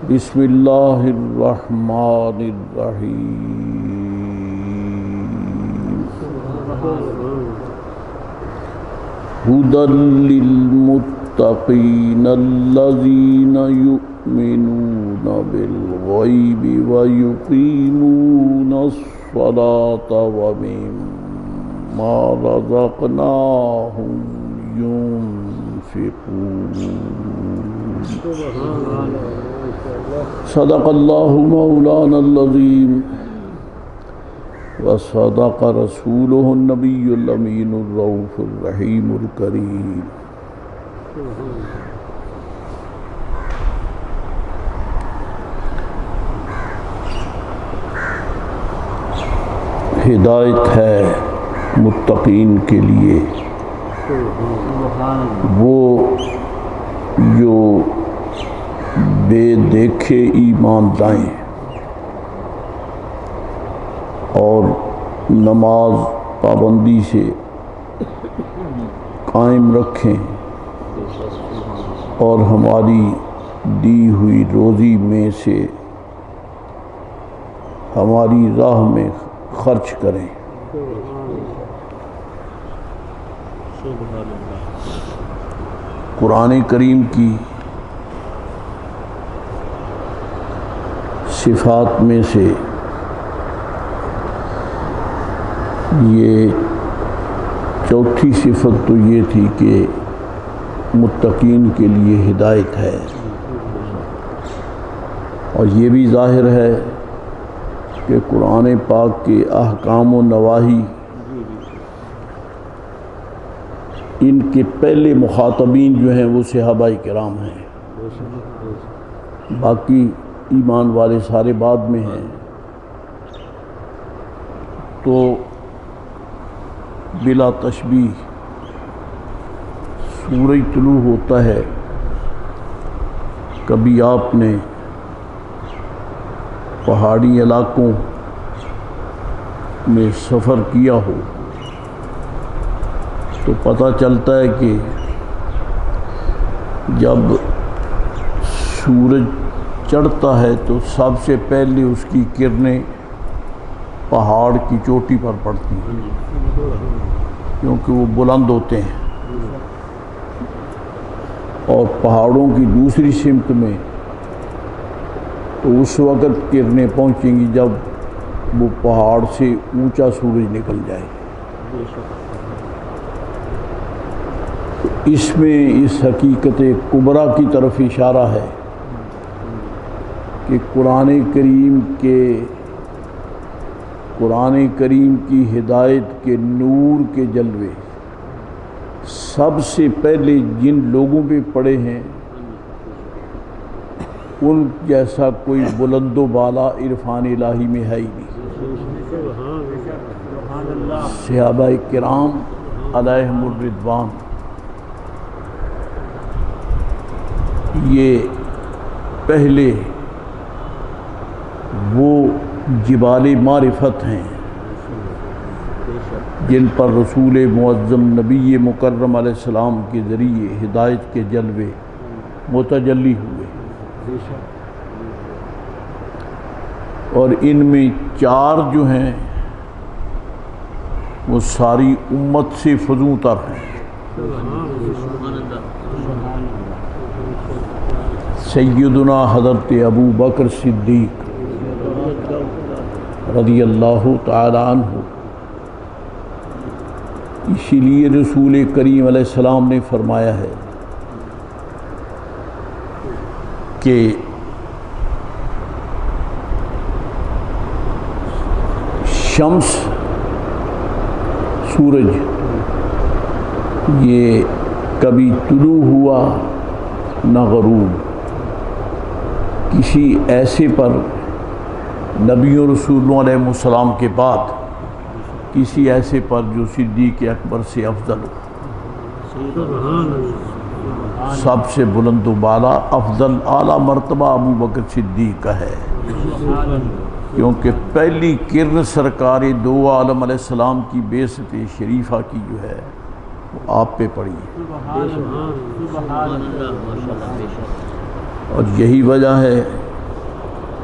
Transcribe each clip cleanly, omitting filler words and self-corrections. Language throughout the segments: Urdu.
بسم اللہ الرحمن الرحیم ھدی للمتقین الذین یؤمنون بالغیب ویقیمون الصلاۃ ومما رزقناہم ينفقون صدق اللہ مولانا العظیم وصدق رسولہ النبی الامین الرؤوف الرحیم الکریم ہدایت ہے متقین کے لیے وہ جو بے دیکھے ایمان لائیں اور نماز پابندی سے قائم رکھیں اور ہماری دی ہوئی روزی میں سے ہماری راہ میں خرچ کریں۔ قرآن کریم کی صفات میں سے یہ چوتھی صفت تو یہ تھی کہ متقین کے لیے ہدایت ہے، اور یہ بھی ظاہر ہے کہ قرآن پاک کے احکام و نواہی ان کے پہلے مخاطبین جو ہیں وہ صحابہ کرام ہیں، باقی ایمان والے سارے بعد میں ہیں۔ تو بلا تشبیہ سورج طلوع ہوتا ہے، کبھی آپ نے پہاڑی علاقوں میں سفر کیا ہو تو پتہ چلتا ہے کہ جب سورج چڑھتا ہے تو سب سے پہلے اس کی کرنیں پہاڑ کی چوٹی پر پڑتی ہیں، کیونکہ وہ بلند ہوتے ہیں، اور پہاڑوں کی دوسری سمت میں تو اس وقت کرنیں پہنچیں گی جب وہ پہاڑ سے اونچا سورج نکل جائے۔ اس میں اس حقیقت کبریٰ کی طرف اشارہ ہے کہ قرآن کریم کی ہدایت کے نور کے جلوے سب سے پہلے جن لوگوں پہ پڑے ہیں ان جیسا کوئی بلند و بالا عرفان الہی میں ہے ہی نہیں۔ صحابہ کرام علیہم الرضوان یہ پہلے وہ جبال معرفت ہیں جن پر رسول معظم نبی مکرم علیہ السلام کے ذریعے ہدایت کے جلوے متجلی ہوئے، اور ان میں چار جو ہیں وہ ساری امت سے فزوں تر ہیں۔ سیدنا حضرت ابو بکر صدیق رضی اللہ تعالی عنہ، اسی لیے رسول کریم علیہ السلام نے فرمایا ہے کہ شمس سورج یہ کبھی طلوع ہوا نہ غروب، کسی ایسے پر نبی و رسولوں علیہ السلام کے بعد کسی ایسے پر جو صدیق اکبر سے افضل ہو، سب سے بلند و بالا افضل اعلیٰ مرتبہ ابو بکر صدیق کا ہے، کیونکہ پہلی کرن سرکار دو عالم علیہ السلام کی بعثت شریفہ کی جو ہے وہ آپ پہ پڑی ہے، اور یہی وجہ ہے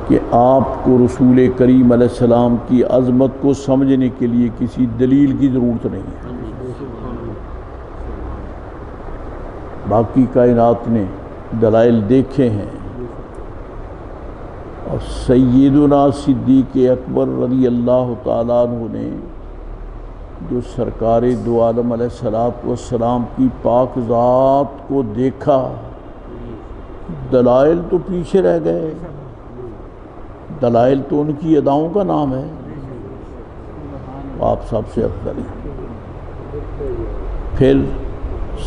کہ آپ کو رسول کریم علیہ السلام کی عظمت کو سمجھنے کے لیے کسی دلیل کی ضرورت نہیں ہے۔ باقی کائنات نے دلائل دیکھے ہیں، اور سیدنا صدیق اکبر رضی اللہ تعالیٰ عنہ نے جو سرکار دو عالم علیہ السلام کی پاک ذات کو دیکھا، دلائل تو پیچھے رہ گئے، دلائل تو ان کی اداؤں کا نام ہے۔ آپ سب سے افضل ہیں۔ پھر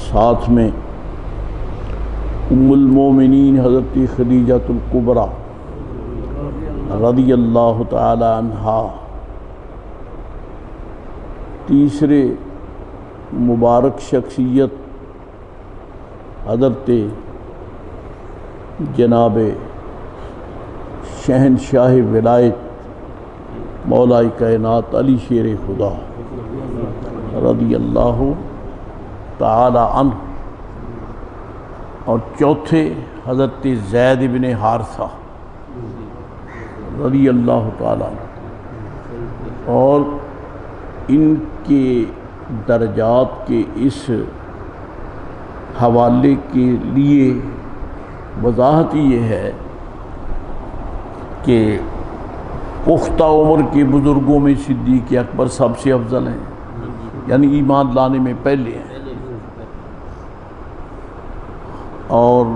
ساتھ میں ام المومنین حضرت خدیجۃ الکبریٰ رضی اللہ تعالی عنہا، تیسرے مبارک شخصیت حضرت جناب شہنشاہ ولایت مولا کائنات علی شیر خدا رضی اللہ تعالی عنہ، اور چوتھے حضرت زید بن حارثہ رضی اللہ تعالی عنہ۔ اور ان کے درجات کے اس حوالے کے لیے وضاحت یہ ہے کہ پختہ عمر کے بزرگوں میں صدیق اکبر سب سے افضل ہیں، یعنی ایمان لانے میں پہلے ہیں، اور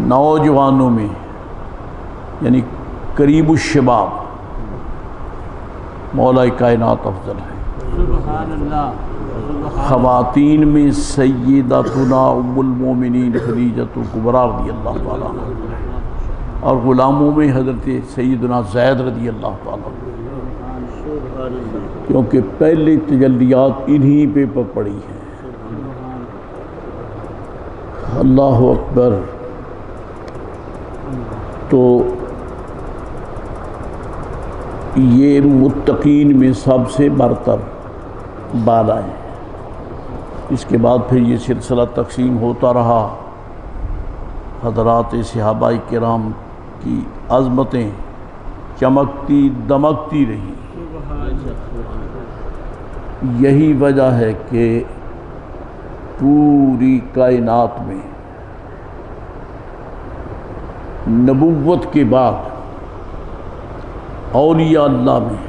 نوجوانوں میں یعنی قریب الشباب مولا کائنات افضل ہے۔ سبحان اللہ۔ خواتین میں سیدتنا ام المومنین خدیجۃ الکبریٰ رضی اللہ تعالیٰ عنہ، اور غلاموں میں حضرت سیدنا زید رضی اللہ تعالیٰ عنہ، کیونکہ پہلی تجلیات انہی پہ پڑی ہیں۔ اللہ اکبر۔ تو یہ متقین میں سب سے برتر بالا ہیں۔ اس کے بعد پھر یہ سلسلہ تقسیم ہوتا رہا، حضرات صحابہ کرام کی عظمتیں چمکتی دمکتی رہیں۔ یہی وجہ ہے کہ پوری کائنات میں نبوت کے بعد اولیاء اللہ میں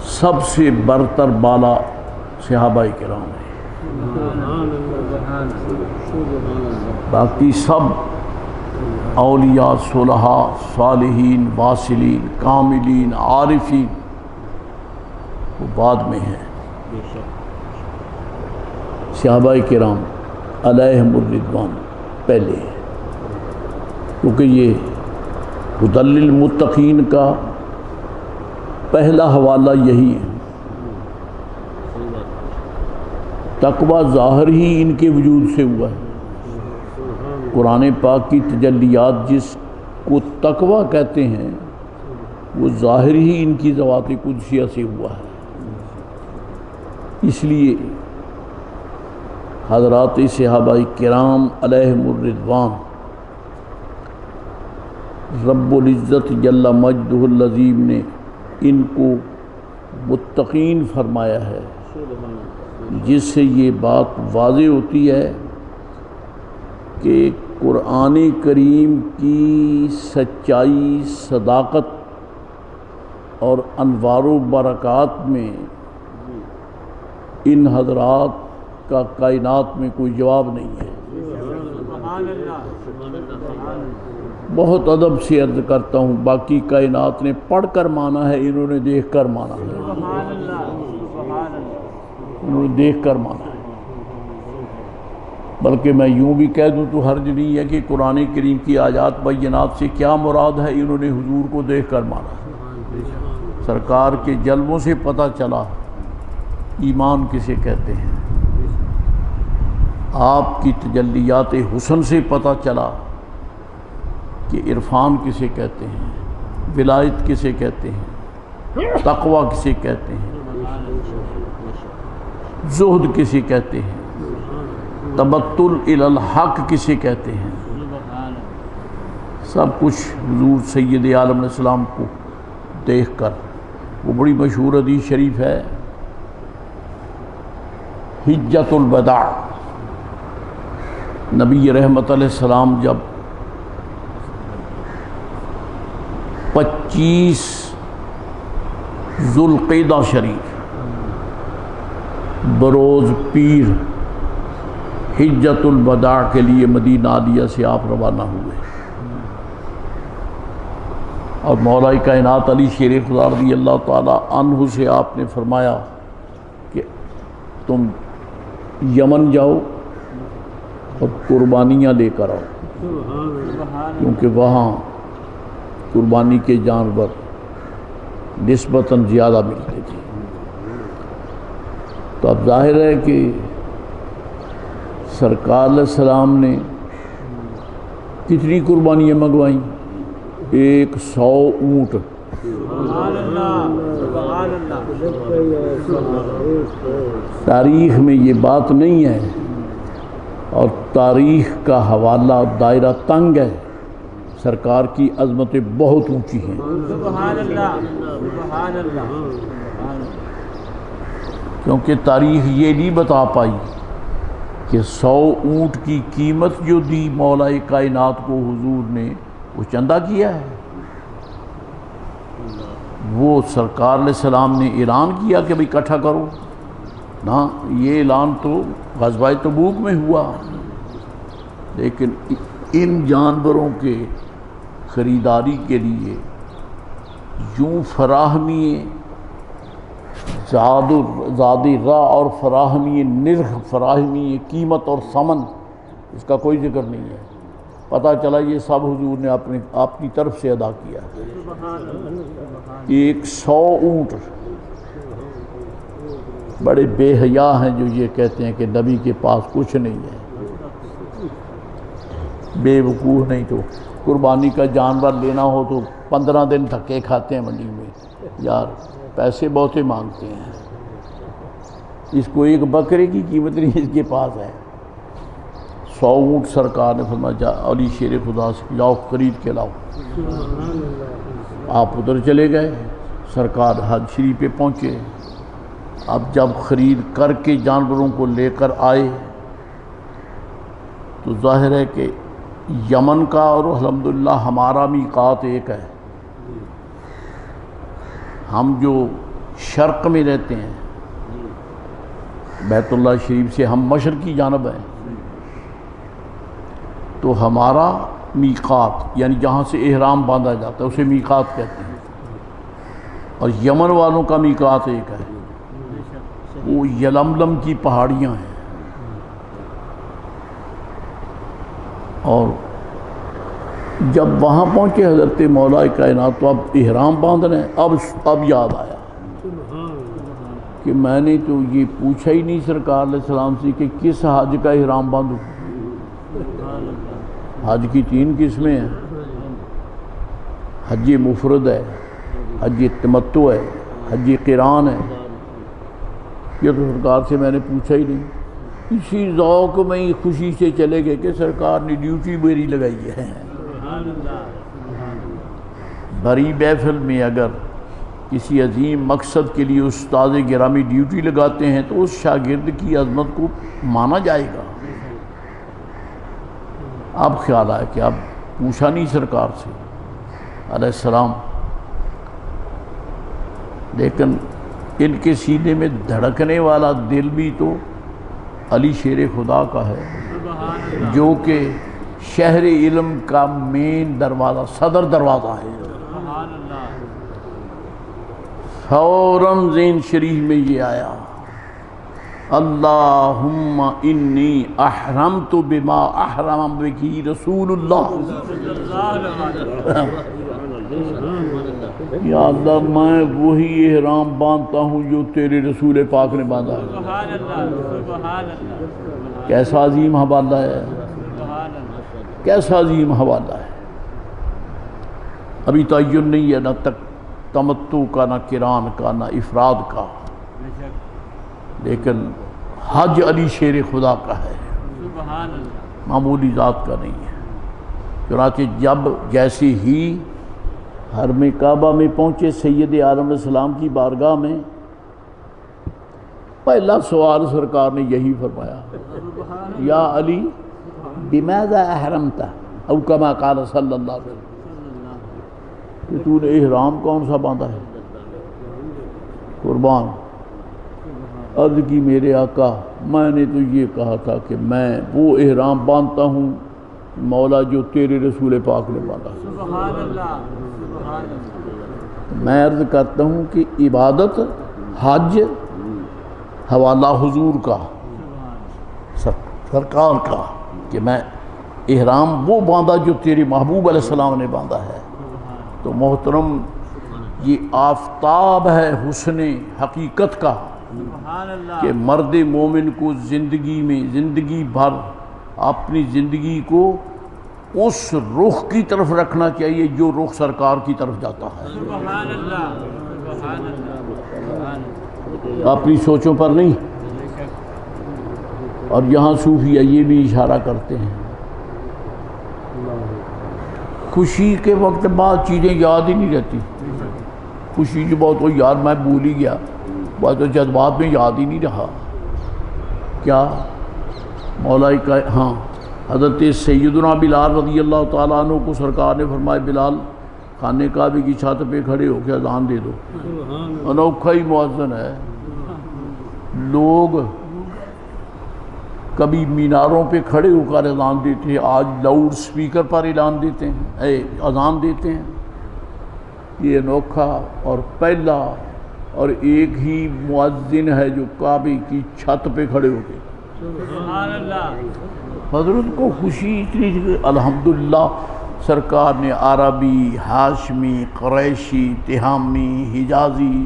سب سے برتر بالا صحابہ کرام ہیں۔ باقی سب اولیاء، صلحاء، صالحین، واصلین، کاملین، عارفین وہ بعد میں ہیں۔ صحابہ کرام علیہم الرضوان پہلے ہیں، کیونکہ یہ ہدی للمتقین کا پہلا حوالہ یہی ہے۔ تقوی ظاہر ہی ان کے وجود سے ہوا ہے۔ قرآن پاک کی تجلیات جس کو تقوی کہتے ہیں وہ ظاہر ہی ان کی ذوات قدسیہ سے ہوا ہے۔ اس لیے حضرات صحابہ کرام علیہم الرضوان رب العزت جل مجدہ العظیم نے ان کو متقین فرمایا ہے، جس سے یہ بات واضح ہوتی ہے کہ قرآن کریم کی سچائی، صداقت اور انوار و برکات میں ان حضرات کا کائنات میں کوئی جواب نہیں ہے۔ بہت ادب سے عرض کرتا ہوں، باقی کائنات نے پڑھ کر مانا ہے، انہوں نے دیکھ کر مانا ہے، انہوں نے دیکھ کر مانا ہے۔ بلکہ میں یوں بھی کہہ دوں تو حرج نہیں ہے کہ قرآن کریم کی آیات بینات سے کیا مراد ہے، انہوں نے حضور کو دیکھ کر مانا ہے۔ سرکار کے جلووں سے پتہ چلا ایمان کسے کہتے ہیں، آپ کی تجلیات حسن سے پتہ چلا کہ عرفان کسے کہتے ہیں، ولایت کسے کہتے ہیں، تقوی کسے کہتے ہیں، زہد کسے کہتے ہیں، تبتل الی الحق کسے کہتے ہیں۔ سب کچھ حضور سید عالم علیہ السلام کو دیکھ کر، وہ بڑی مشہور حدیث شریف ہے، حجۃ الوداع، نبی رحمت علیہ السلام جب 25 ذوالقعدہ شریف بروز پیر حجۃ الوداع کے لیے مدینہ عالیہ سے آپ روانہ ہوئے، اور مولا کائنات علی شیر خدا رضی اللہ تعالی عنہ سے آپ نے فرمایا کہ تم یمن جاؤ اور قربانیاں لے کر آؤ، کیونکہ وہاں قربانی کے جانور نسبتاً زیادہ ملتے تھے۔ تو اب ظاہر ہے کہ سرکار علیہ السلام نے کتنی قربانیاں منگوائیں؟ 100 اونٹ۔ تاریخ میں یہ بات نہیں ہے، اور تاریخ کا حوالہ دائرہ تنگ ہے، سرکار کی عظمتیں بہت اونچی ہیں۔ کیونکہ تاریخ یہ نہیں بتا پائی کہ 100 اونٹ کی قیمت جو دی مولا کائنات کو حضور نے، وہ چندہ کیا ہے؟ وہ سرکار علیہ السلام نے اعلان کیا کہ بھئی اکٹھا کرو نا، یہ اعلان تو غزوہ تبوک میں ہوا، لیکن ان جانوروں کے خریداری کے لیے یوں فراہمی زاد راہ اور فراہمی نرخ، فراہمی قیمت اور ثمن، اس کا کوئی ذکر نہیں ہے۔ پتہ چلا یہ سب حضور نے اپنی طرف سے ادا کیا ہے۔ 100 اونٹ۔ بڑے بے حیا ہیں جو یہ کہتے ہیں کہ نبی کے پاس کچھ نہیں ہے، بے وقوف نہیں تو قربانی کا جانور لینا ہو تو 15 دن دھکے کھاتے ہیں منڈی میں، یار پیسے بہتے مانگتے ہیں، اس کو ایک بکرے کی قیمت نہیں اس کے پاس ہے۔ 100 اونٹ سرکار نے فرمایا علی شیر خدا سے جاؤ خرید کے لاؤ۔ آپ ادھر چلے گئے، سرکار حج شریف پہ پہنچے۔ اب جب خرید کر کے جانوروں کو لے کر آئے تو ظاہر ہے کہ یمن کا اور الحمدللہ ہمارا میقات ایک ہے، ہم جو شرق میں رہتے ہیں بیت اللہ شریف سے ہم مشرقی جانب ہیں، تو ہمارا میقات یعنی جہاں سے احرام باندھا جاتا ہے اسے میقات کہتے ہیں، اور یمن والوں کا میقات ایک ہے، وہ یلملم کی پہاڑیاں ہیں۔ اور جب وہاں پہنچے حضرت مولا کائنات تو اب احرام باندھنا ہے، اب یاد آیا کہ میں نے تو یہ پوچھا ہی نہیں سرکار علیہ السلام سے کہ کس حج کا احرام باندھوں۔ حج کی 3 قسمیں ہیں، حج مفرد ہے، حج تمتع ہے، حج قران ہے۔ یہ تو سرکار سے میں نے پوچھا ہی نہیں، اسی ذوق میں ہی خوشی سے چلے گئے کہ سرکار نے ڈیوٹی میری لگائی ہے۔ بھری محفل میں اگر کسی عظیم مقصد کے لیے استاد گرامی ڈیوٹی لگاتے ہیں تو اس شاگرد کی عظمت کو مانا جائے گا۔ اب خیال آیا کہ اب پوچھا نہیں سرکار سے علیہ السلام، لیکن ان کے سینے میں دھڑکنے والا دل بھی تو علی شیر خدا کا ہے، جو کہ شہر علم کا مین دروازہ، صدر دروازہ ہے۔ فوراً ذہن شریف میں یہ آیا، اللہم انی احرمت بما احرم بہ رسول اللہ، یا اللہ میں وہی احرام باندھتا ہوں جو تیرے رسول پاک نے باندھا ہے۔ کیسا عظیم حوالہ ہے، کیسا عظیم حوالہ ہے۔ ابھی تعین نہیں ہے نہ تک تمتع کا، نہ قران کا، نہ افراد کا، لیکن حج علی شیر خدا کا ہے، معمولی ذات کا نہیں ہے۔ چنانچہ جب جیسے ہی حرم کعبہ میں پہنچے سید عالم علیہ السلام کی بارگاہ میں، پہلا سوال سرکار نے یہی فرمایا، یا علی بماذا احرمت، او کما قال صلی اللہ علیہ وسلم، کہ تو نے احرام کون سا باندھا ہے؟ قربان عرض کی میرے آقا میں نے تو یہ کہا تھا کہ میں وہ احرام باندھتا ہوں مولا جو تیرے رسول پاک نے باندھا۔ سبحان اللہ، سبحان اللہ۔ میں عرض کرتا ہوں کہ عبادت حج حوالہ حضور کا، سرکار کا، کہ میں احرام وہ باندھا جو تیرے محبوب علیہ السلام نے باندھا ہے۔ تو محترم یہ آفتاب ہے حسن حقیقت کا کہ مرد مومن کو زندگی میں زندگی بھر اپنی زندگی کو اس رخ کی طرف رکھنا چاہیے جو رخ سرکار کی طرف جاتا ہے، سبحان اللہ، سبحان اللہ، اپنی سوچوں پر نہیں۔ اور یہاں صوفیہ یہ بھی اشارہ کرتے ہیں خوشی کے وقت بعد چیزیں یاد ہی نہیں رہتی، خوشی جو بہت ہو یار میں بھول ہی گیا، بہت جذبات میں یاد ہی نہیں رہا کیا مولا کا۔ ہاں حضرت سیدنا بلال رضی اللہ تعالیٰ عنہ کو سرکار نے فرمایا بلال خانے کعبے کی چھت پہ کھڑے ہو کے اذان دے دو، انوکھا ہی مؤذن ہے۔ لوگ کبھی میناروں پہ کھڑے ہو کر اذان دیتے ہیں، آج لاؤڈ سپیکر پر اعلان دیتے ہیں، اذان دیتے ہیں۔ یہ انوکھا اور پہلا اور ایک ہی مؤذن ہے جو کعبے کی چھت پہ کھڑے ہو کے سبحان اللہ حضرت کو خوشی اتنی کہ الحمدللہ سرکار نے عربی، ہاشمی، قریشی، تہامی، حجازی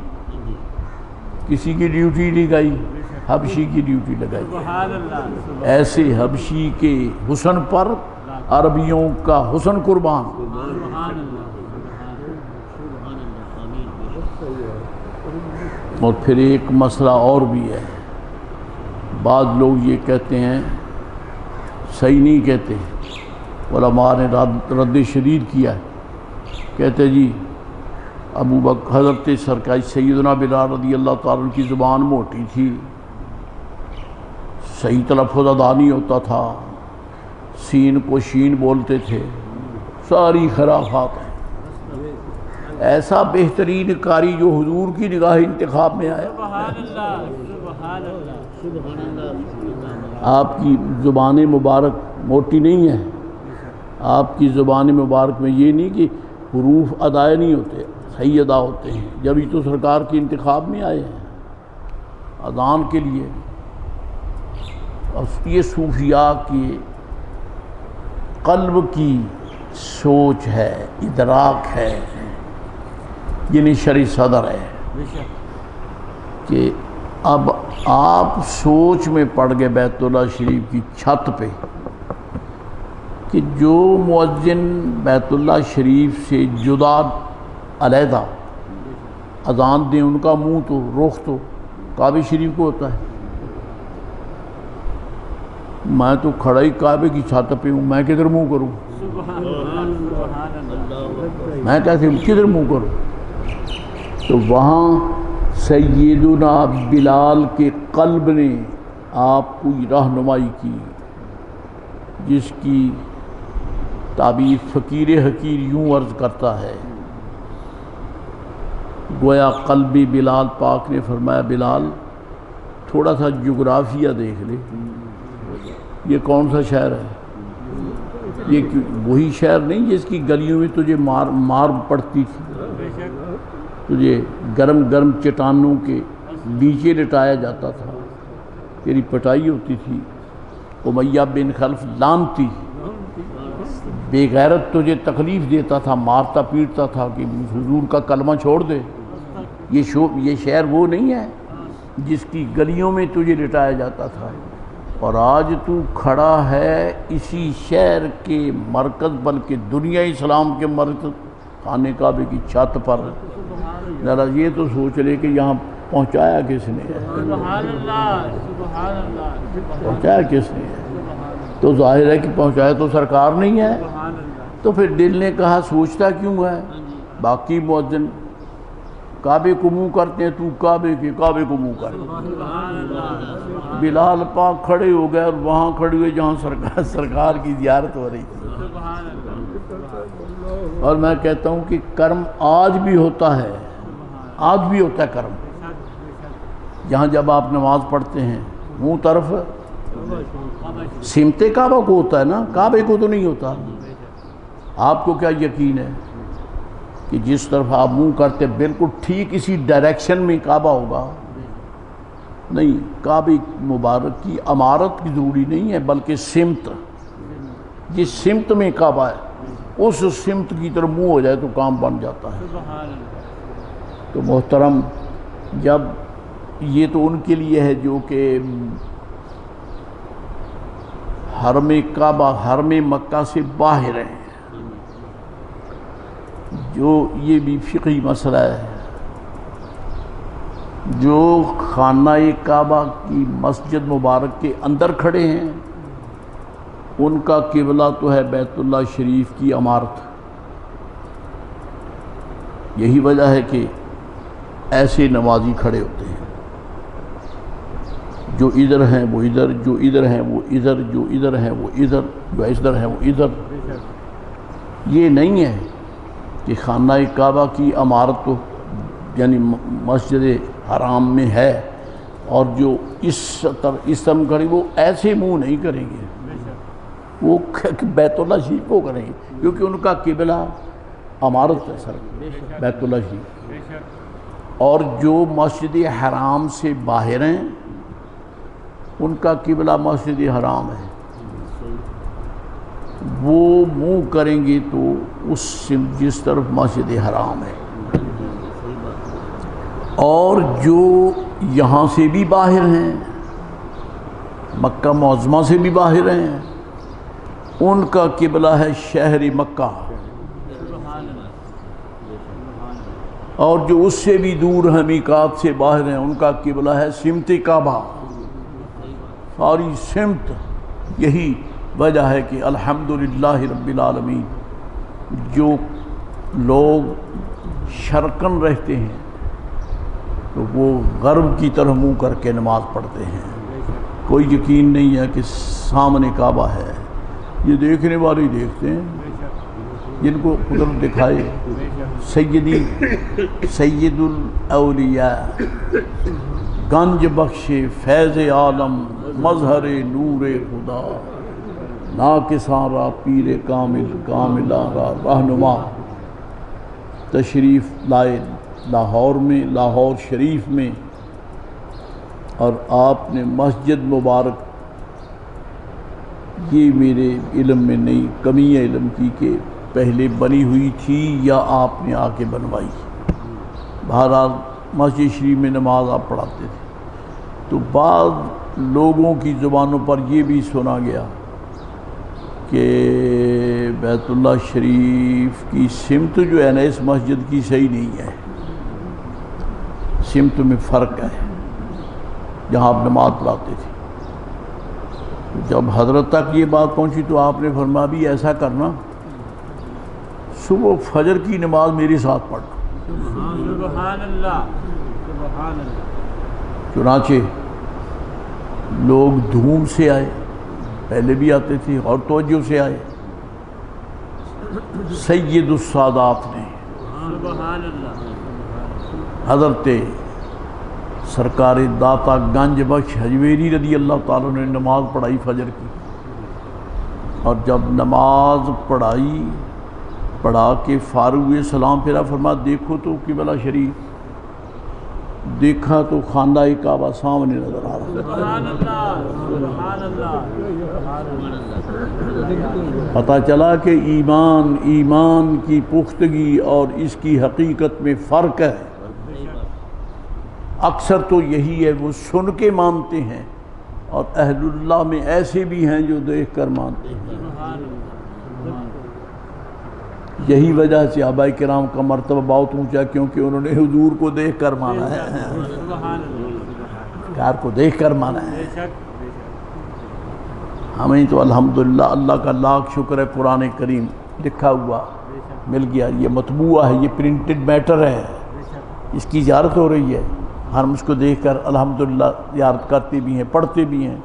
کسی کی ڈیوٹی لگائی، حبشی کی ڈیوٹی لگائی۔ ایسے حبشی کے حسن پر عربیوں کا حسن قربان۔ اور پھر ایک مسئلہ اور بھی ہے، بعض لوگ یہ کہتے ہیں، صحیح نہیں کہتے، علماء نے رد شدید کیا ہے، کہتے جی ابو بکر حضرت سرکار سیدنا بلال رضی اللہ تعالیٰ کی زبان موٹی تھی، صحیح تلفظ ادا نہیں ہوتا تھا، سین کو شین بولتے تھے، ساری خرافات ہیں۔ ایسا بہترین قاری جو حضور کی نگاہ انتخاب میں آیا، آپ کی زبان مبارک موٹی نہیں ہے، آپ کی زبان مبارک میں یہ نہیں کہ حروف ادائے نہیں ہوتے، صحیح ادا ہوتے ہیں، جب ہی تو سرکار کے انتخاب میں آئے ہیں اذان کے لیے۔ اور یہ صوفیاء کے قلب کی سوچ ہے، ادراک ہے، یعنی شرعی صدر ہے کہ اب آپ سوچ میں پڑ گئے بیت اللہ شریف کی چھت پہ کہ جو مؤذن بیت اللہ شریف سے جدا علیحدہ اذان دیں ان کا منہ تو رخ تو کعبہ شریف کو ہوتا ہے، میں تو کھڑا ہی کعبے کی چھت پہ ہوں، میں کدھر منہ کروں؟ میں کیسے کدھر منہ کروں؟ تو وہاں سیدنا بلال کے قلب نے آپ کو رہنمائی کی، جس کی تعبیر فقیر حقیر یوں عرض کرتا ہے، گویا قلب بلال پاک نے فرمایا بلال تھوڑا سا جغرافیہ دیکھ لے، یہ کون سا شہر ہے؟ یہ وہی شہر نہیں جس کی گلیوں میں تجھے مار پڑتی تھی، تجھے گرم گرم چٹانوں کے نیچے لٹایا جاتا تھا، تیری پٹائی ہوتی تھی، امیہ بن خلف لانتی بے غیرت تجھے تکلیف دیتا تھا، مارتا پیٹتا تھا کہ حضور کا کلمہ چھوڑ دے۔ یہ شہر وہ نہیں ہے جس کی گلیوں میں تجھے لٹایا جاتا تھا، اور آج تو کھڑا ہے اسی شہر کے مرکز بلکہ دنیا اسلام کے مرکز خانہ کعبے کی چھت پر۔ ذرا یہ تو سوچ لے کہ یہاں پہنچایا کس نے ہے؟ پہنچایا کس نے ہے؟ تو ظاہر ہے کہ پہنچایا تو سرکار نہیں ہے، تو پھر دل نے کہا سوچتا کیوں ہے؟ باقی مؤذن کعبے کو منہ کرتے ہیں، تو کعبے کو منہ کر۔ بلال پاک کھڑے ہو گئے اور وہاں کھڑے ہوئے جہاں سرکار کی زیارت ہو رہی تھی۔ اور میں کہتا ہوں کہ کرم آج بھی ہوتا ہے، آج بھی ہوتا ہے کرم۔ جہاں جب آپ نماز پڑھتے ہیں منہ طرف سمت کعبہ کو ہوتا ہے نا، کعبے کو تو نہیں ہوتا۔ آپ کو کیا یقین ہے کہ جس طرف آپ منہ کرتے بالکل ٹھیک اسی ڈائریکشن میں کعبہ ہوگا؟ نہیں، کعبے مبارک کی عمارت کی ضروری نہیں ہے، بلکہ سمت، جس سمت میں کعبہ ہے اس سمت کی طرف منہ ہو جائے تو کام بن جاتا ہے۔ تو محترم، جب یہ تو ان کے لیے ہے جو کہ حرم کعبہ، حرم مکہ سے باہر ہیں، جو یہ بھی فقہی مسئلہ ہے۔ جو خانہ کعبہ کی مسجد مبارک کے اندر کھڑے ہیں ان کا قبلہ تو ہے بیت اللہ شریف کی عمارت۔ یہی وجہ ہے کہ ایسے نمازی کھڑے ہوتے ہیں، جو ادھر ہیں وہ ادھر، جو ادھر ہیں وہ ادھر، جو ادھر ہیں وہ ادھر، جو ادھر ہیں وہ ادھر۔ یہ نہیں ہے کہ خانہ کعبہ کی عمارت تو یعنی مسجد حرام میں ہے اور جو اس طرح کھڑے وہ ایسے منہ نہیں کریں گے، وہ بیت اللہ شریف کو کریں گے، کیونکہ ان کا قبلہ عمارت ہے سر، بیت اللہ شریف۔ اور جو مسجد حرام سے باہر ہیں ان کا قبلہ مسجد حرام ہے، وہ منہ کریں گے تو اس جس طرف مسجد حرام ہے۔ اور جو یہاں سے بھی باہر ہیں، مکہ معظمہ سے بھی باہر ہیں، ان کا قبلہ ہے شہر مکہ، اور جو اس سے بھی دور ہیں، میقات سے باہر ہیں، ان کا قبلہ ہے سمت کعبہ، ساری سمت۔ یہی وجہ ہے کہ الحمدللہ رب العالمین جو لوگ شرقن رہتے ہیں تو وہ غرب کی طرف منہ کر کے نماز پڑھتے ہیں، کوئی یقین نہیں ہے کہ سامنے کعبہ ہے۔ یہ دیکھنے والے دیکھتے ہیں جن کو قدرت دکھائے۔ سید الاولیاء، گنج بخش فیض عالم، مظہر نور خدا، ناکساں را پیر کامل، کاملاں را رہنما، تشریف لائے لاہور میں، لاہور شریف میں، اور آپ نے مسجد مبارک، یہ میرے علم میں نہیں، کمی ہے علم کی کہ پہلے بنی ہوئی تھی یا آپ نے آ کے بنوائی۔ بہرحال مسجد شریف میں نماز آپ پڑھاتے تھے، تو بعض لوگوں کی زبانوں پر یہ بھی سنا گیا کہ بیت اللہ شریف کی سمت جو ہے نا اس مسجد کی صحیح نہیں ہے، سمت میں فرق ہے جہاں آپ نماز پڑھاتے تھے۔ جب حضرت تک یہ بات پہنچی تو آپ نے فرمایا بھی ایسا کرنا، صبح فجر کی نماز میرے ساتھ پڑھنا۔ سبحان اللہ، سبحان اللہ۔ چنانچہ لوگ دھوم سے آئے، پہلے بھی آتے تھے، اور توجہ سے آئے۔ سید السادات نے، سبحان اللہ، حضرت سرکار داتا گنج بخش حجویری رضی اللہ تعالیٰ نے نماز پڑھائی فجر کی، اور جب نماز پڑھا کے فارغ ہوئے، سلام پھیرا، فرمایا دیکھو تو قبلہ شریف، دیکھا تو خانہ کعبہ سامنے نظر آ رہا۔ سبحان اللہ، سبحان اللہ، سبحان اللہ۔ پتہ چلا کہ ایمان کی پختگی اور اس کی حقیقت میں فرق ہے۔ اکثر تو یہی ہے، وہ سن کے مانتے ہیں، اور اہل اللہ میں ایسے بھی ہیں جو دیکھ کر مانتے ہیں۔ یہی وجہ سے صحابہ کرام کا مرتبہ بہت اونچا، کیونکہ انہوں نے حضور کو دیکھ کر مانا ہے، کار کو دیکھ کر مانا ہے۔ ہمیں تو الحمدللہ اللہ کا لاکھ شکر ہے، قرآن کریم لکھا ہوا مل گیا، یہ مطبوعہ ہے، یہ پرنٹڈ میٹر ہے، اس کی زیارت ہو رہی ہے، ہم اس کو دیکھ کر الحمدللہ زیارت کرتے بھی ہیں، پڑھتے بھی ہیں۔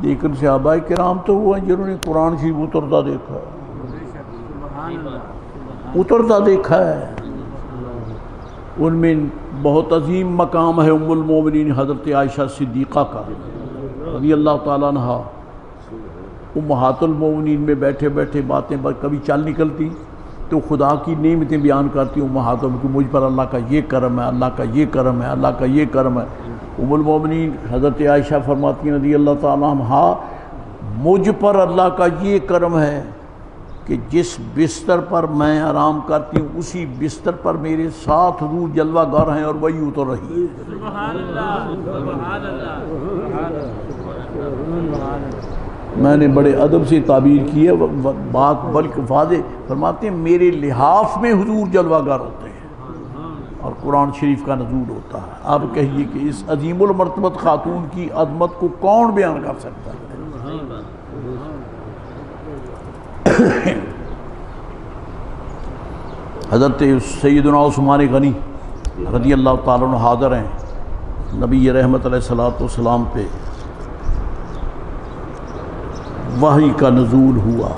لیکن صحابہ کرام تو وہ ہیں جنہوں نے قرآن شریف اترتا دیکھا ہے، اترتا دیکھا ہے۔ ان میں بہت عظیم مقام ہے ام المومنین حضرت عائشہ صدیقہ کا رضی اللہ تعالیٰ عنہا۔ امہات المومنین میں بیٹھے بیٹھے باتیں کبھی چل نکلتی تو خدا کی نعمتیں بیان کرتی امہاتوں کہ مجھ پر اللہ کا یہ کرم ہے، اللہ کا یہ کرم ہے، اللہ کا یہ کرم ہے۔ ام المومنین حضرت عائشہ فرماتی ہیں رضی اللہ تعالیٰ عنہا، مجھ پر اللہ کا یہ کرم ہے کہ جس بستر پر میں آرام کرتی ہوں اسی بستر پر میرے 7 روح جلوہ گر ہیں اور وہی اتر رہی ہے۔ سبحان اللہ، سبحان اللہ، سبحان اللہ۔ میں نے بڑے ادب سے تعبیر کی ہے بات، بلکہ واضح فرماتے ہیں میرے لحاف میں حضور جلوہ گر ہوتے ہیں اور قرآن شریف کا نزول ہوتا ہے۔ آپ کہیے کہ اس عظیم المرتبت خاتون کی عظمت کو کون بیان کر سکتا ہے؟ حضرت سیدنا عثمان غنی رضی اللہ تعالیٰ عنہ حاضر ہیں، نبی رحمت علیہ الصلوۃ والسلام پہ وحی کا نزول ہوا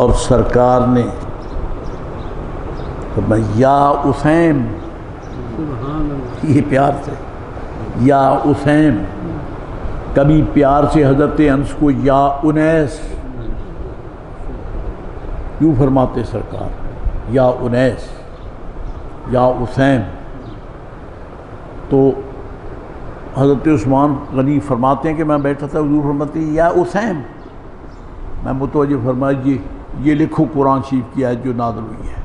اور سرکار نے فرمایا یا اسیم، یہ پیار سے یا اسیم، کبھی پیار سے حضرت انس کو یا انیس یوں فرماتے سرکار، یا انیس یا اسیم۔ تو حضرت عثمان غنی فرماتے ہیں کہ میں بیٹھا تھا، حضور فرماتے ہیں یا اسیم، میں متوجہ فرمایا یہ لکھو قرآن شریف کی آیت جو نازل ہوئی ہے،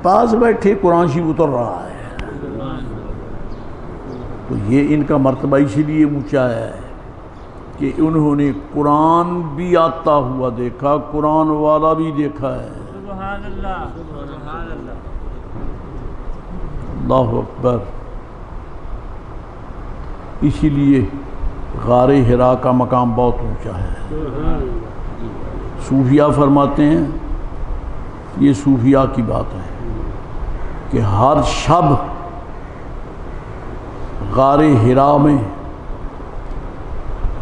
پاس بیٹھے قرآن شریف اتر رہا ہے۔ تو یہ ان کا مرتبہ اسی لیے اونچا ہے کہ انہوں نے قرآن بھی آتا ہوا دیکھا، قرآن والا بھی دیکھا ہے۔ سبحان اللہ، سبحان اللہ، اللہ اکبر۔ اسی لیے غار حرا کا مقام بہت اونچا ہے۔ صوفیاء فرماتے ہیں، یہ صوفیاء کی بات ہے کہ ہر شب غار حرا میں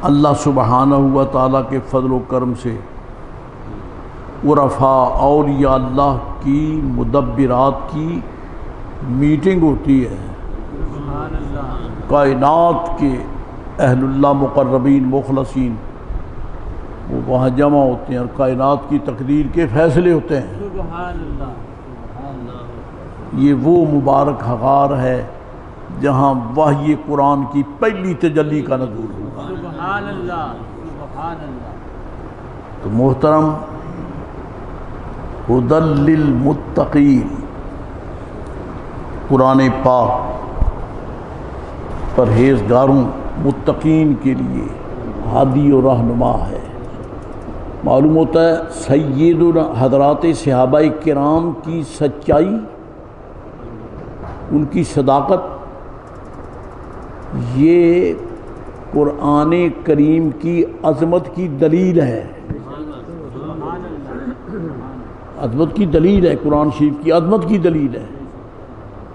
اللہ سبحانہ و تعالیٰ کے فضل و کرم سے عرفاء اولیاء اللہ کی مدبرات کی میٹنگ ہوتی ہے۔ سبحان اللہ، کائنات کے اہل اللہ مقربین مخلصین وہ وہاں جمع ہوتے ہیں اور کائنات کی تقدیر کے فیصلے ہوتے ہیں۔ سبحان اللہ، سبحان اللہ۔ یہ وہ مبارک غار ہے جہاں وحی قرآن کی پہلی تجلی کا نزول ہوا۔ سبحان اللہ، سبحان اللہ۔ تو محترم، ہدی للمتقین، قرآن پاک پرہیزگاروں متقین کے لیے ہادی و رہنما ہے۔ معلوم ہوتا ہے سید حضرات صحابہ کرام کی سچائی، ان کی صداقت، یہ قرآن کریم کی عظمت کی دلیل ہے۔ عظمت کی دلیل ہے، قرآن شریف کی عظمت کی دلیل ہے،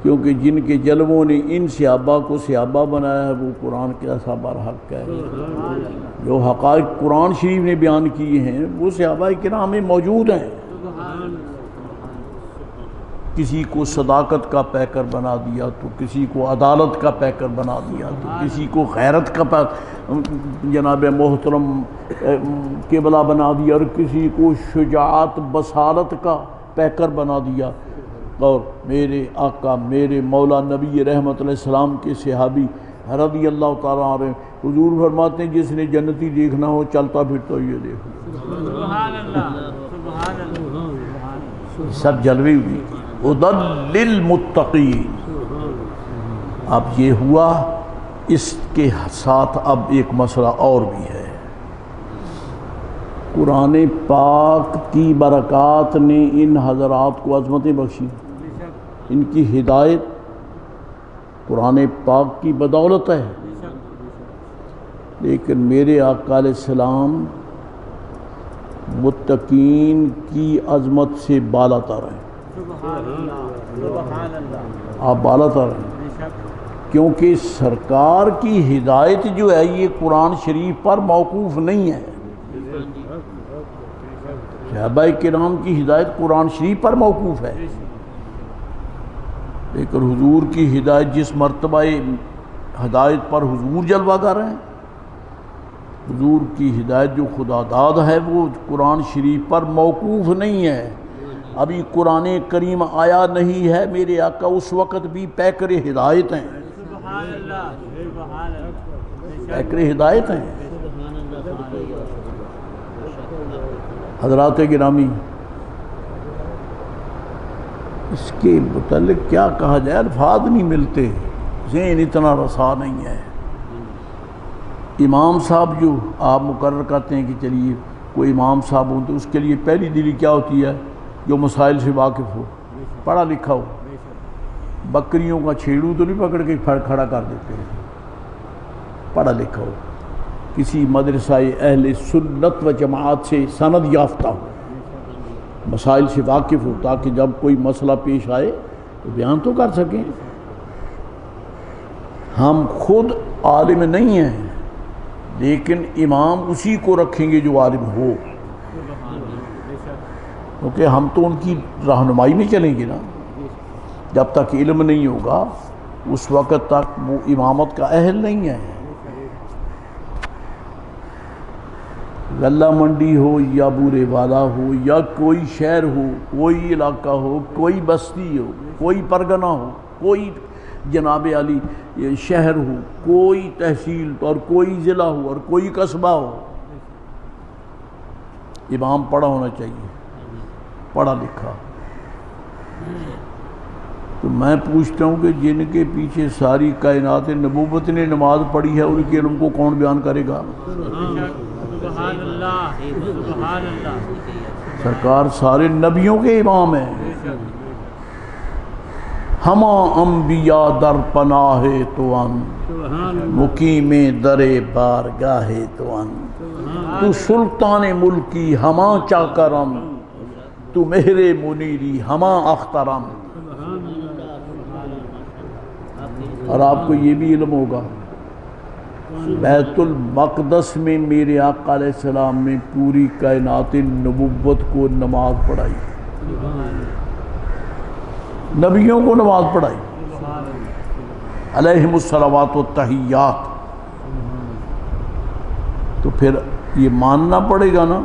کیونکہ جن کے جلووں نے ان صحابہ کو صحابہ بنایا ہے وہ قرآن کے صحابہ حق ہے۔ جو حقائق قرآن شریف نے بیان کیے ہیں وہ صحابہ کرام میں موجود ہیں۔ کسی کو صداقت کا پیکر بنا دیا تو کسی کو عدالت کا پیکر بنا دیا تو کسی کو غیرت کا جناب محترم قبلہ بنا دیا اور کسی کو شجاعت بصارت کا پیکر بنا دیا۔ اور میرے آقا میرے مولا نبی رحمت علیہ السلام کے صحابی رضی اللہ تعالیٰ عنہ حضور فرماتے ہیں جس نے جنتی دیکھنا ہو چلتا پھرتا یہ دیکھ لو۔ سبحان اللہ، سبحان اللہ۔ سب جلوے ہوئی ہدی للمتقین۔ اب یہ ہوا، اس کے ساتھ اب ایک مسئلہ اور بھی ہے۔ قرآن پاک کی برکات نے ان حضرات کو عظمتیں بخشی، ان کی ہدایت قرآن پاک کی بدولت ہے۔ لیکن میرے آقا علیہ السلام متقین کی عظمت سے بالا تر ہیں. سبحان اللہ سبحان اللہ. آپ بالا تر ہیں بے شک. کیونکہ سرکار کی ہدایت جو ہے یہ قرآن شریف پر موقوف نہیں ہے. صحابہ کرام کی ہدایت قرآن شریف پر موقوف ہے، لیکن حضور کی ہدایت جس مرتبہ ہدایت پر حضور جلوہ گر ہیں، حضور کی ہدایت جو خدا داد ہے وہ قرآن شریف پر موقوف نہیں ہے. ابھی قرآن کریم آیا نہیں ہے، میرے آقا اس وقت بھی پیکر ہدایت ہیں. سبحان اللہ سبحان اللہ. پیکر ہدایت ہیں. حضرات گرامی، اس کے متعلق کیا کہا جائے، الفاظ نہیں ملتے، ذہن اتنا رسا نہیں ہے. امام صاحب جو آپ مقرر کرتے ہیں کہ چلیے کوئی امام صاحب ہوں تو اس کے لیے پہلی دلی کیا ہوتی ہے؟ جو مسائل سے واقف ہو، پڑھا لکھا ہو. بکریوں کا چھیڑو تو نہیں پکڑ کے کھڑا کر دیتے ہیں. پڑھا لکھا ہو، کسی مدرسہ اہل سنت و جماعت سے سند یافتہ ہو، مسائل سے واقف ہو، تاکہ جب کوئی مسئلہ پیش آئے تو بیان تو کر سکیں. ہم خود عالم نہیں ہیں، لیکن امام اسی کو رکھیں گے جو عالم ہو، کیونکہ ہم تو ان کی رہنمائی میں چلیں گے نا. جب تک علم نہیں ہوگا اس وقت تک وہ امامت کا اہل نہیں ہے. غلہ منڈی ہو یا بورے والا ہو یا کوئی شہر ہو، کوئی علاقہ ہو، کوئی بستی ہو، کوئی پرگنہ ہو، کوئی جناب علی شہر ہو، کوئی تحصیل اور کوئی ضلع ہو اور کوئی قصبہ ہو، امام پڑھا ہونا چاہیے، پڑھا لکھا. تو میں پوچھتا ہوں کہ جن کے پیچھے ساری کائنات نبوت نے نماز پڑھی ہے ان کے علم کو کون بیان کرے گا؟ سبحان اللہ سبحان اللہ. سرکار سارے نبیوں کے امام ہیں. ہما انبیاء در پناہ تو ان، مقیم در بارگاہ تو ان. تو سلطان ملکی ہما چاکرم، تو مہر منیری ہما اخترم. اور آپ کو یہ بھی علم ہوگا بیت المقدس میں میرے آقا علیہ السلام نے پوری کائنات نبوت کو نماز پڑھائی، نبیوں کو نماز پڑھائی علیہم الصلوات والتحیات. تو پھر یہ ماننا پڑے گا نا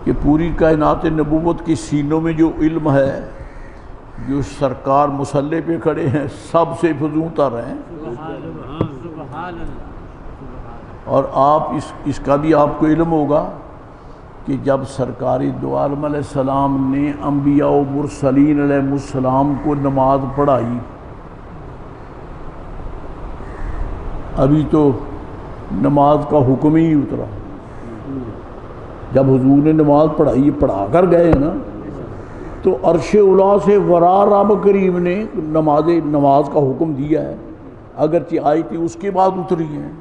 کہ پوری کائنات نبوت کے سینوں میں جو علم ہے، جو سرکار مصلی پہ کھڑے ہیں سب سے فزوں تر ہیں. اور آپ اس کا بھی آپ کو علم ہوگا کہ جب سرکاری دو عالم علیہ السلام نے انبیاء و مرسلین علیہ السلام کو نماز پڑھائی، ابھی تو نماز کا حکم ہی اترا. جب حضور نے نماز پڑھائی، پڑھا کر گئے ہیں نا، تو عرش اولا سے ورا رب کریم نے نماز کا حکم دیا ہے. اگرچہ آئی تھی اس کے بعد اتری ہیں،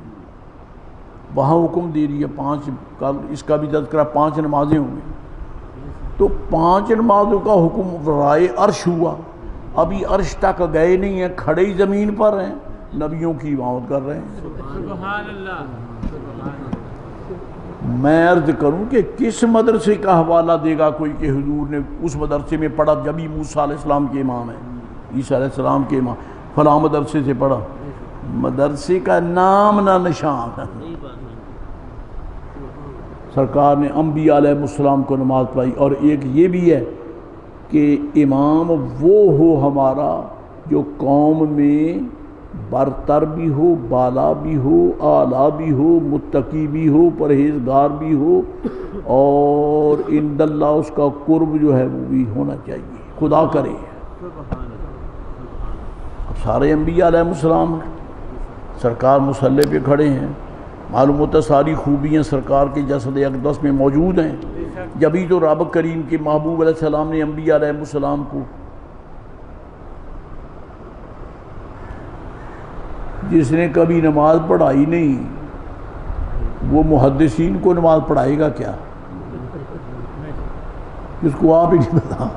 وہاں حکم دے رہی ہے 5. کل اس کا بھی تذکرہ 5 نمازیں ہوں گی. تو 5 نمازوں کا حکم رائے عرش ہوا، ابھی عرش تک گئے نہیں ہیں، کھڑے ہی زمین پر ہیں، نبیوں کی امامت کر رہے ہیں. سبحان اللہ. میں عرض کروں کہ کس مدرسے کا حوالہ دے گا کوئی کہ حضور نے اس مدرسے میں پڑھا جبھی موسیٰ علیہ السلام کے امام ہیں، عیسیٰ علیہ السلام کے امام، فلاں مدرسے سے پڑھا. مدرسے کا نام نہ نشان. سرکار نے انبیاء علیہ السلام کو نماز پڑھائی. اور ایک یہ بھی ہے کہ امام وہ ہو ہمارا جو قوم میں برتر بھی ہو، بالا بھی ہو، اعلیٰ بھی ہو، متقی بھی ہو، پرہیزگار بھی ہو، اور عند اللہ اس کا قرب جو ہے وہ بھی ہونا چاہیے، خدا کرے. اب سارے انبیاء علیہ السلام سرکار مصلی پہ کھڑے ہیں، معلوم ہوتا ساری خوبیاں سرکار کے جسد اقدس میں موجود ہیں. جبھی تو رب کریم کے محبوب علیہ السلام نے انبیاء علیہ السلام کو، جس نے کبھی نماز پڑھائی نہیں، وہ محدثین کو نماز پڑھائے گا کیا جس کو آپ ہی نہیں پتا؟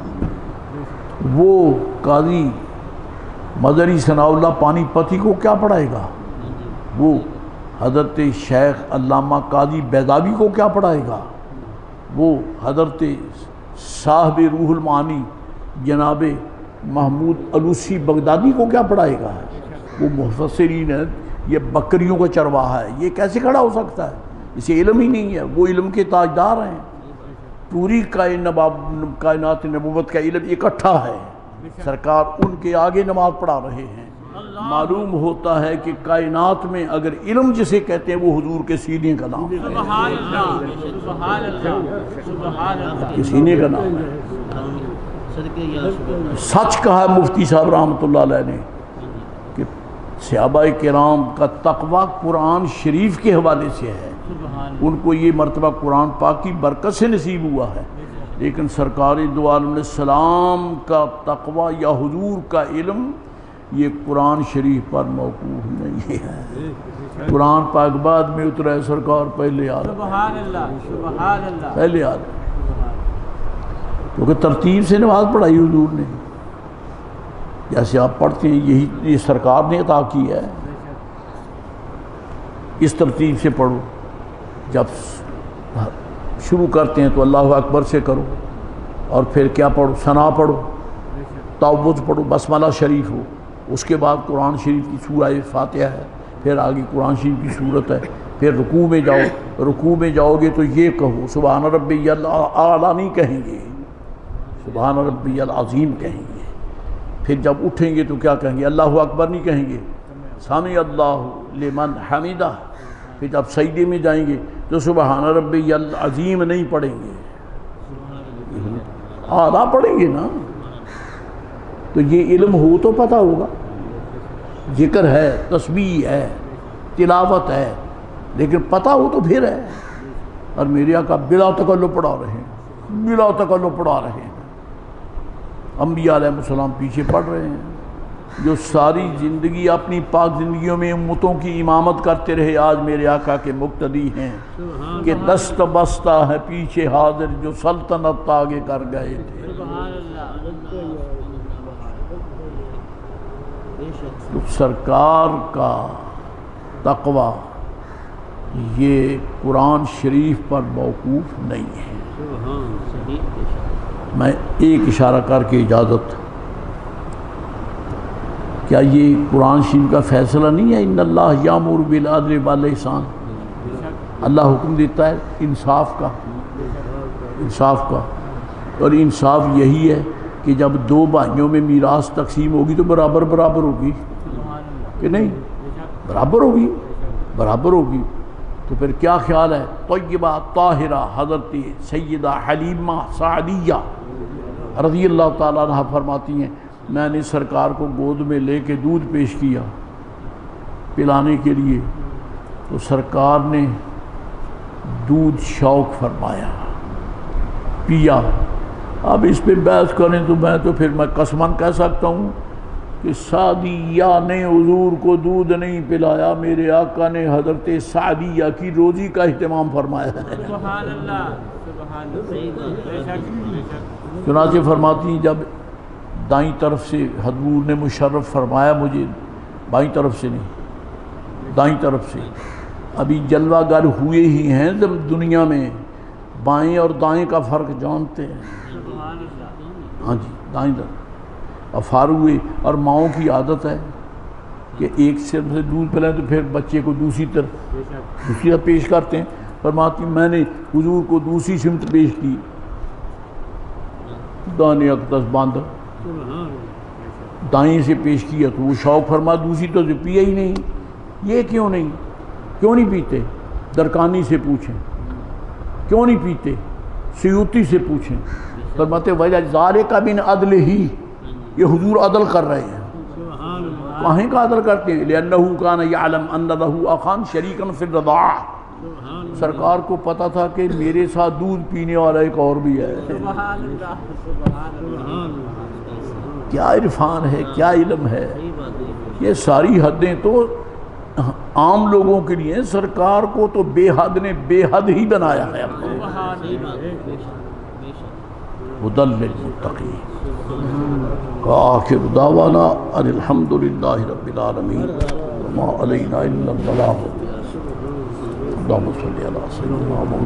وہ قاضی مدری ثناء اللہ پانی پتی کو کیا پڑھائے گا؟ وہ حضرت شیخ علامہ قاضی بیضاوی کو کیا پڑھائے گا؟ وہ حضرت صاحب روح المعانی جناب محمود علوسی بغدادی کو کیا پڑھائے گا؟ وہ مفسرین ہے، یہ بکریوں کا چرواہا ہے، یہ کیسے کھڑا ہو سکتا ہے؟ اسے علم ہی نہیں ہے۔ وہ علم کے تاجدار ہیں، پوری کائنات نبوت کا علم اکٹھا ہے، سرکار ان کے آگے نماز پڑھا رہے ہیں۔ معلوم ہوتا ہے کہ کائنات میں اگر علم جسے کہتے ہیں وہ حضور کے سینے کا نام ہے، سبحان اللہ، سبحان اللہ، سبحان اللہ، کے سینے کا نام ہے۔ سچ کہا مفتی صاحب رحمۃ اللہ علیہ نے کہ صحابہ کرام کا تقوی قرآن شریف کے حوالے سے ہے، ان کو یہ مرتبہ قرآن پاک کی برکت سے نصیب ہوا ہے، لیکن سرکار دو عالم علیہ السلام کا تقوی یا حضور کا علم یہ قرآن شریف پر موقوف نہیں ہے۔ قرآن پاک بعد میں اترا ہے، سرکار پہلے آ رہے سبحان اللہ، سبحان اللہ، پہلے آ رہے کیونکہ ترتیب سے نماز پڑھائی حضور نے، جیسے آپ پڑھتے ہیں یہی یہ سرکار نے عطا کی ہے، اس ترتیب سے پڑھو۔ جب شروع کرتے ہیں تو اللہ اکبر سے کرو، اور پھر کیا پڑھو؟ ثنا پڑھو، تعوذ پڑھو، بسملہ شریف ہو، اس کے بعد قرآن شریف کی سورہ فاتحہ ہے، پھر آگے قرآن شریف کی صورت ہے، پھر رکوع میں جاؤ، رکوع میں جاؤ گے تو یہ کہو سبحان ربی الاعلیٰ نہیں کہیں گے، سبحان ربی العظیم کہیں گے۔ پھر جب اٹھیں گے تو کیا کہیں گے؟ اللہ اکبر نہیں کہیں گے، سمع اللہ لمن حمدہ۔ پھر جب سجدے میں جائیں گے تو سبحان ربی العظیم نہیں پڑھیں گے، اعلیٰ پڑھیں گے نا۔ تو یہ علم ہو تو پتہ ہوگا، ذکر ہے، تسبیح ہے، تلاوت ہے، لیکن پتہ ہو تو پھر ہے۔ اور میرے آقا بلا تکلف پڑھا رہے ہیں، بلا تکلف پڑھا رہے ہیں۔ انبیاء علیہ السلام پیچھے پڑھ رہے ہیں، جو ساری زندگی اپنی پاک زندگیوں میں امتوں کی امامت کرتے رہے، آج میرے آقا کے مقتدی ہیں کہ دست بستہ ہے پیچھے حاضر، جو سلطنت آگے کر گئے تھے۔ سبحان اللہ، تو سرکار کا تقوی یہ قرآن شریف پر موقوف نہیں ہے۔ میں ایک اشارہ کر کے اجازت، کیا یہ قرآن شریف کا فیصلہ نہیں ہے؟ ان اللہ یامر بالعدل والاحسان، اللہ حکم دیتا ہے انصاف کا، انصاف کا، اور انصاف یہی ہے کہ جب دو بھائیوں میں میراث تقسیم ہوگی تو برابر برابر ہوگی کہ نہیں؟ برابر ہوگی، برابر ہوگی۔ تو پھر کیا خیال ہے؟ طیبہ طاہرہ حضرت سیدہ حلیمہ سعدیہ رضی اللہ تعالیٰ عنہ فرماتی ہیں میں نے سرکار کو گود میں لے کے دودھ پیش کیا پلانے کے لیے، تو سرکار نے دودھ شوق فرمایا، پیا۔ اب اس پہ بحث کریں تو پھر میں قسماً کہہ سکتا ہوں کہ سعدیہ نے حضور کو دودھ نہیں پلایا، میرے آقا نے حضرت سعدیہ کی روزی کا اہتمام فرمایا ہے۔ سبحان اللہ، سبحان اللہ، بے شک، بے شک۔ چنانچہ فرماتی ہیں جب دائیں طرف سے حضور نے مشرف فرمایا مجھے، بائیں طرف سے نہیں، دائیں طرف سے، ابھی جلوہ گر ہوئے ہی ہیں دنیا میں، بائیں اور دائیں کا فرق جانتے ہیں، سبحان اللہ، ہاں جی، دائیں طرف اور فارغ ہوئے۔ اور ماؤں کی عادت ہے کہ ایک سر سے دودھ پلائیں تو پھر بچے کو دوسری طرف پیش کرتے ہیں۔ فرماتی میں نے حضور کو دوسری سمت پیش کی، دانے اقدس باندھ دائیں سے پیش کیا تو وہ شوق فرما دوسری تو پیا ہی نہیں۔ یہ کیوں نہیں پیتے؟ درکانی سے پوچھیں کیوں نہیں پیتے، سیوطی سے پوچھیں، فرماتے وجہ ذالک من عدل ہی، یہ حضور عدل کر رہے ہیں۔ کہیں کا عدل کرتے ہیں؟ لأنه كان يعلم ان له اخا شريكا في الرضاعة، سرکار کو پتہ تھا کہ میرے ساتھ دودھ پینے والا ایک اور بھی ہے۔ سبحان اللہ، سبحان اللہ، کیا عرفان ہے، کیا علم ہے، یہ ساری حدیں تو عام لوگوں کے لیے، سرکار کو تو بے حد نے بے حد ہی بنایا ہے ہدی للمتقین۔ وآخر دعوانا ان الحمد للہ رب العالمین وما علینا الا البلاغ۔ اللہم صلی علی سیدنا محمد۔